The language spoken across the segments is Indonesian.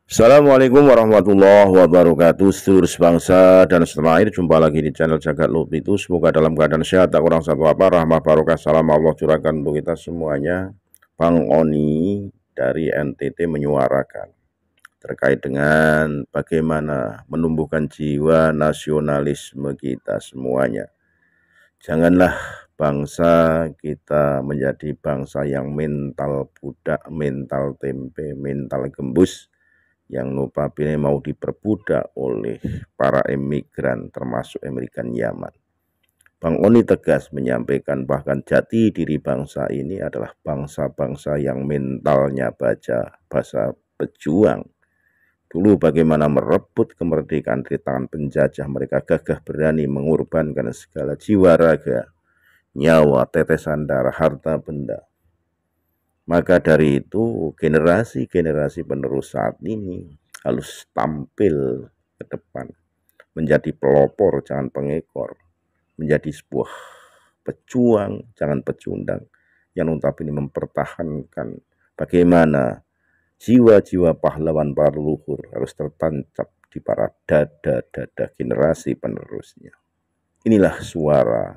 Assalamualaikum warahmatullahi wabarakatuh. Sedulur sebangsa dan setanah air, jumpa lagi di channel Jagat Lupitu. Semoga dalam keadaan sehat, tak kurang satu apa, rahmah barokah salam Allah curahkan untuk kita semuanya. Bang Oni dari NTT menyuarakan terkait dengan bagaimana menumbuhkan jiwa nasionalisme kita semuanya. Janganlah bangsa kita menjadi bangsa yang mental budak, mental tempe, mental gembus, yang notabene mau diperbudak oleh para emigran termasuk emigran Yaman. Bang Oni tegas menyampaikan bahkan jati diri bangsa ini adalah bangsa-bangsa yang mentalnya baja bahasa pejuang. Dulu bagaimana merebut kemerdekaan dari tangan penjajah, mereka gagah berani mengorbankan segala jiwa raga, nyawa, tetesan darah, harta benda. Maka dari itu generasi-generasi penerus saat ini harus tampil ke depan, menjadi pelopor jangan pengekor, menjadi sebuah pejuang jangan pecundang, yang notabene mempertahankan bagaimana jiwa-jiwa pahlawan para leluhur harus tertancap di para dada-dada generasi penerusnya. Inilah suara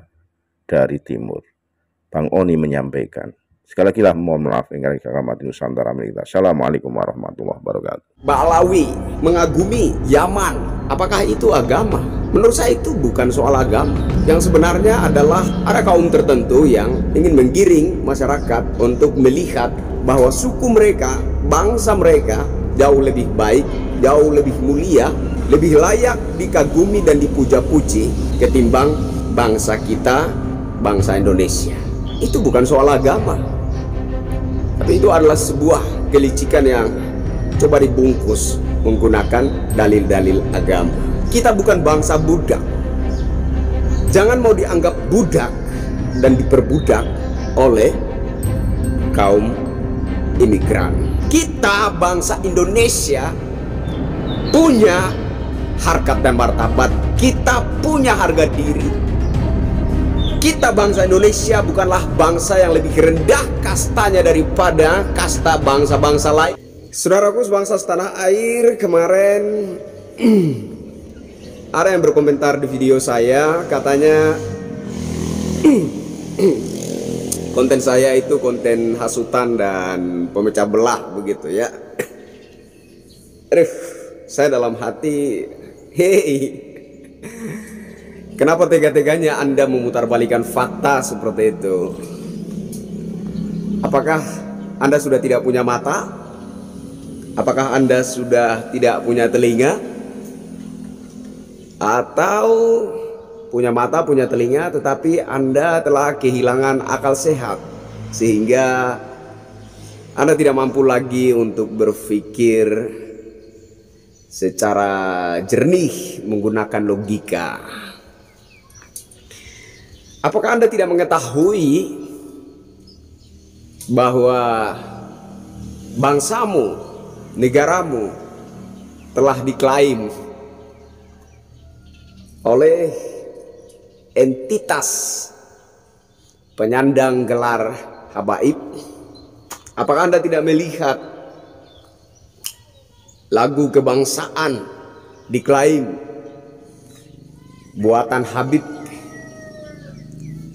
dari timur. Bang Oni menyampaikan. Sekali lagi lah mohon maaf yang kami Nusantara kita. Assalamualaikum warahmatullahi wabarakatuh. Ba'lawi mengagumi Yaman, apakah itu agama? Menurut saya itu bukan soal agama. Yang sebenarnya adalah ada kaum tertentu yang ingin menggiring masyarakat untuk melihat bahwa suku mereka, bangsa mereka jauh lebih baik, jauh lebih mulia, lebih layak dikagumi dan dipuja-puji ketimbang bangsa kita, bangsa Indonesia. Itu bukan soal agama, tapi itu adalah sebuah kelicikan yang coba dibungkus menggunakan dalil-dalil agama. Kita bukan bangsa budak. Jangan mau dianggap budak dan diperbudak oleh kaum imigran. Kita bangsa Indonesia punya harkat dan martabat. Kita punya harga diri. Kita bangsa Indonesia bukanlah bangsa yang lebih rendah kastanya daripada kasta bangsa-bangsa lain. Saudaraku sebangsa setanah air, kemarin ada yang berkomentar di video saya, katanya konten saya itu konten hasutan dan pemecah belah begitu ya. Saya dalam hati, hei, kenapa tega-teganya Anda memutarbalikan fakta seperti itu? Apakah Anda sudah tidak punya mata? Apakah Anda sudah tidak punya telinga? Atau punya mata, punya telinga, tetapi Anda telah kehilangan akal sehat, sehingga Anda tidak mampu lagi untuk berpikir secara jernih menggunakan logika? Apakah Anda tidak mengetahui bahwa bangsamu, negaramu telah diklaim oleh entitas penyandang gelar habaib? Apakah Anda tidak melihat lagu kebangsaan diklaim buatan Habib?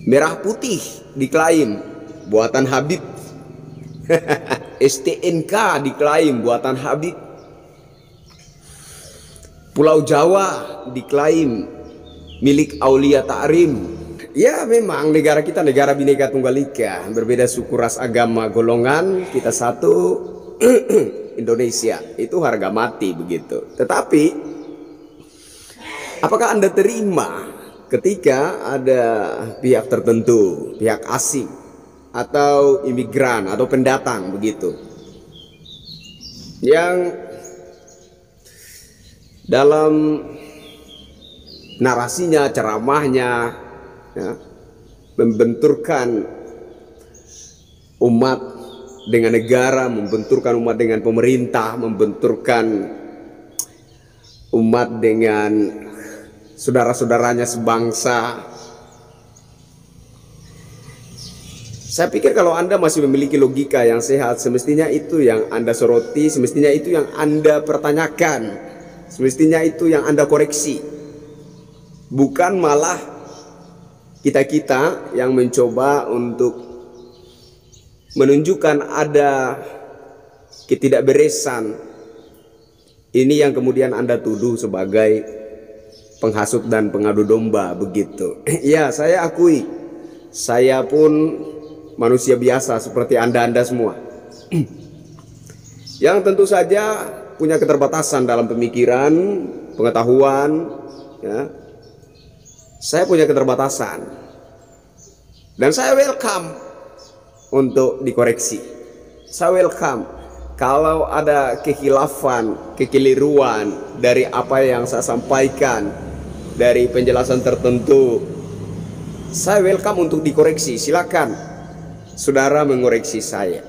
Merah putih diklaim buatan Habib. STNK diklaim buatan Habib. Pulau Jawa diklaim milik Aulia Ta'rim. Ya memang negara kita negara Bhinneka Tunggal Ika, berbeda suku, ras, agama, golongan, kita satu Indonesia, itu harga mati begitu. Tetapi apakah Anda terima ketika ada pihak tertentu, pihak asing atau imigran atau pendatang begitu, yang dalam narasinya, ceramahnya ya, membenturkan umat dengan negara, membenturkan umat dengan pemerintah, membenturkan umat dengan saudara-saudaranya sebangsa. Saya pikir kalau Anda masih memiliki logika yang sehat, semestinya itu yang Anda soroti, semestinya itu yang Anda pertanyakan, semestinya itu yang Anda koreksi. Bukan malah kita-kita yang mencoba untuk menunjukkan ada ketidakberesan. Ini yang kemudian Anda tuduh sebagai penghasut dan pengadu domba, begitu. Ya, saya akui, saya pun manusia biasa seperti Anda semua, yang tentu saja punya keterbatasan dalam pemikiran, pengetahuan, ya. Saya punya keterbatasan, dan saya welcome untuk dikoreksi. Saya welcome kalau ada kekhilafan, kekeliruan dari apa yang saya sampaikan, dari penjelasan tertentu. Saya welcome untuk dikoreksi. Silakan saudara mengoreksi saya.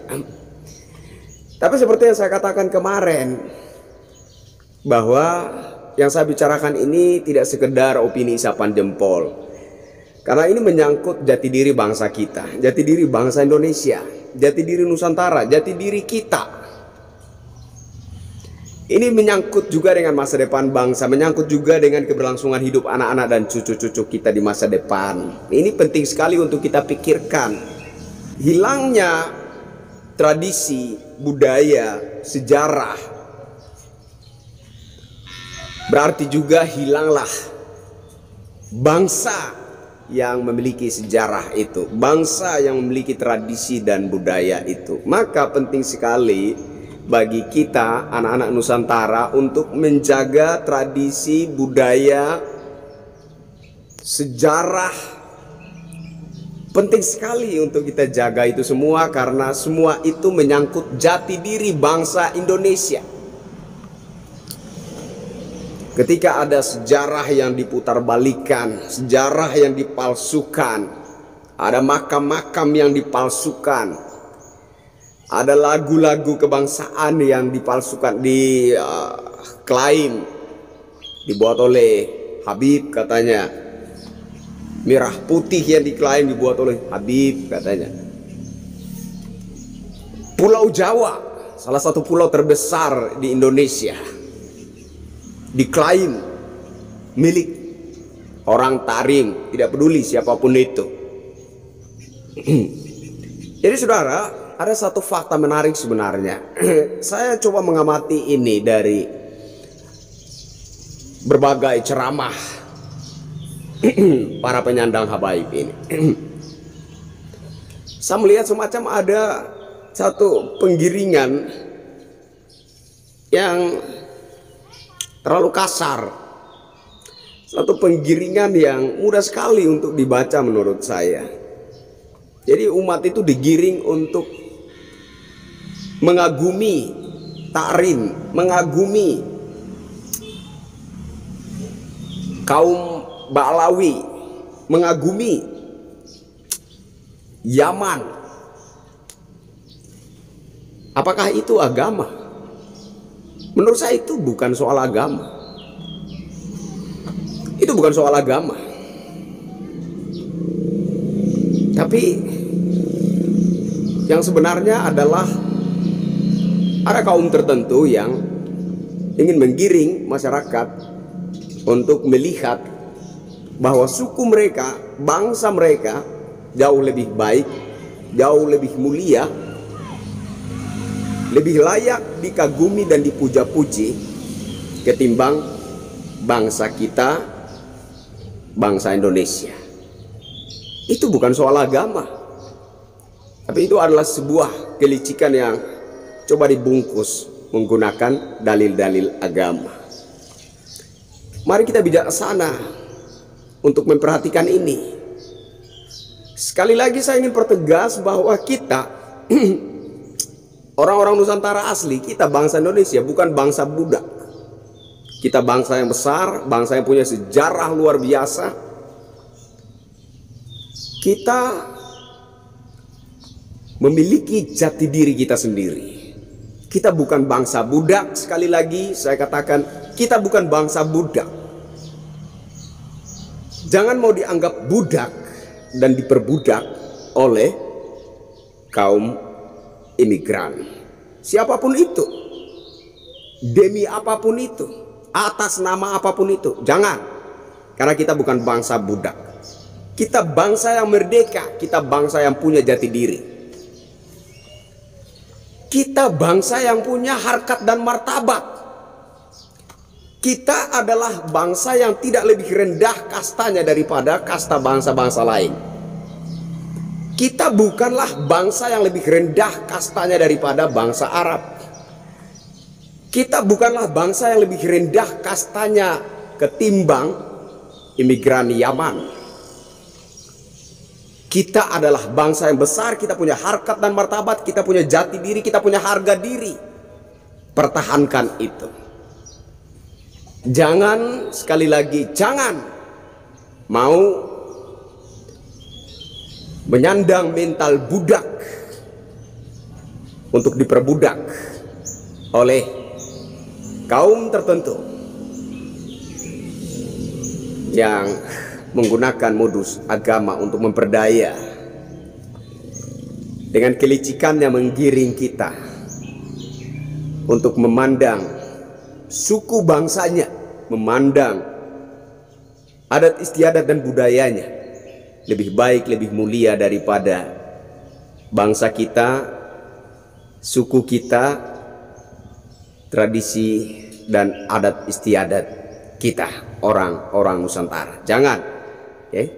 Tapi seperti yang saya katakan kemarin, bahwa yang saya bicarakan ini tidak sekedar opini isapan jempol, karena ini menyangkut jati diri bangsa kita, jati diri bangsa Indonesia, jati diri Nusantara, jati diri kita. Ini menyangkut juga dengan masa depan bangsa, menyangkut juga dengan keberlangsungan hidup anak-anak dan cucu-cucu kita di masa depan. Ini penting sekali untuk kita pikirkan. Hilangnya tradisi, budaya, sejarah, berarti juga hilanglah bangsa yang memiliki sejarah itu, bangsa yang memiliki tradisi dan budaya itu. Maka penting sekali bagi kita anak-anak Nusantara untuk menjaga tradisi, budaya, sejarah. Penting sekali untuk kita jaga itu semua, karena semua itu menyangkut jati diri bangsa Indonesia. Ketika ada sejarah yang diputarbalikkan, sejarah yang dipalsukan, ada makam-makam yang dipalsukan, ada lagu-lagu kebangsaan yang dipalsukan, diklaim dibuat oleh Habib katanya. Merah putih yang diklaim dibuat oleh Habib katanya. Pulau Jawa, salah satu pulau terbesar di Indonesia, diklaim milik orang Tarim, tidak peduli siapapun itu. Jadi saudara, ada satu fakta menarik sebenarnya. Saya coba mengamati ini dari berbagai ceramah para penyandang habaib ini. Saya melihat semacam ada satu penggiringan yang terlalu kasar, satu penggiringan yang mudah sekali untuk dibaca menurut saya. Jadi umat itu digiring untuk mengagumi Tarim, mengagumi kaum Ba'lawi, mengagumi Yaman. Apakah itu agama? Menurut saya itu bukan soal agama. Itu bukan soal agama. Tapi yang sebenarnya adalah ada kaum tertentu yang ingin menggiring masyarakat untuk melihat bahwa suku mereka, bangsa mereka jauh lebih baik, jauh lebih mulia, lebih layak dikagumi dan dipuja-puji ketimbang bangsa kita, bangsa Indonesia. Itu bukan soal agama, tapi itu adalah sebuah kelicikan yang coba dibungkus menggunakan dalil-dalil agama. Mari kita bijaksana untuk memperhatikan ini. Sekali lagi saya ingin pertegas bahwa kita orang-orang Nusantara asli, kita bangsa Indonesia, bukan bangsa budak. Kita bangsa yang besar, bangsa yang punya sejarah luar biasa. Kita memiliki jati diri kita sendiri. Kita bukan bangsa budak. Sekali lagi saya katakan, kita bukan bangsa budak. Jangan mau dianggap budak dan diperbudak oleh kaum imigran. Siapapun itu, demi apapun itu, atas nama apapun itu, jangan. Karena kita bukan bangsa budak. Kita bangsa yang merdeka, kita bangsa yang punya jati diri. Kita bangsa yang punya harkat dan martabat. Kita adalah bangsa yang tidak lebih rendah kastanya daripada kasta bangsa-bangsa lain. Kita bukanlah bangsa yang lebih rendah kastanya daripada bangsa Arab. Kita bukanlah bangsa yang lebih rendah kastanya ketimbang imigran Yaman. Kita adalah bangsa yang besar, kita punya harkat dan martabat, kita punya jati diri, kita punya harga diri. Pertahankan itu. Jangan, sekali lagi, jangan mau menyandang mental budak untuk diperbudak oleh kaum tertentu yang menggunakan modus agama untuk memperdaya, dengan kelicikannya menggiring kita untuk memandang suku bangsanya, memandang adat istiadat dan budayanya lebih baik, lebih mulia daripada bangsa kita, suku kita, tradisi dan adat istiadat kita, orang-orang Nusantara. Jangan.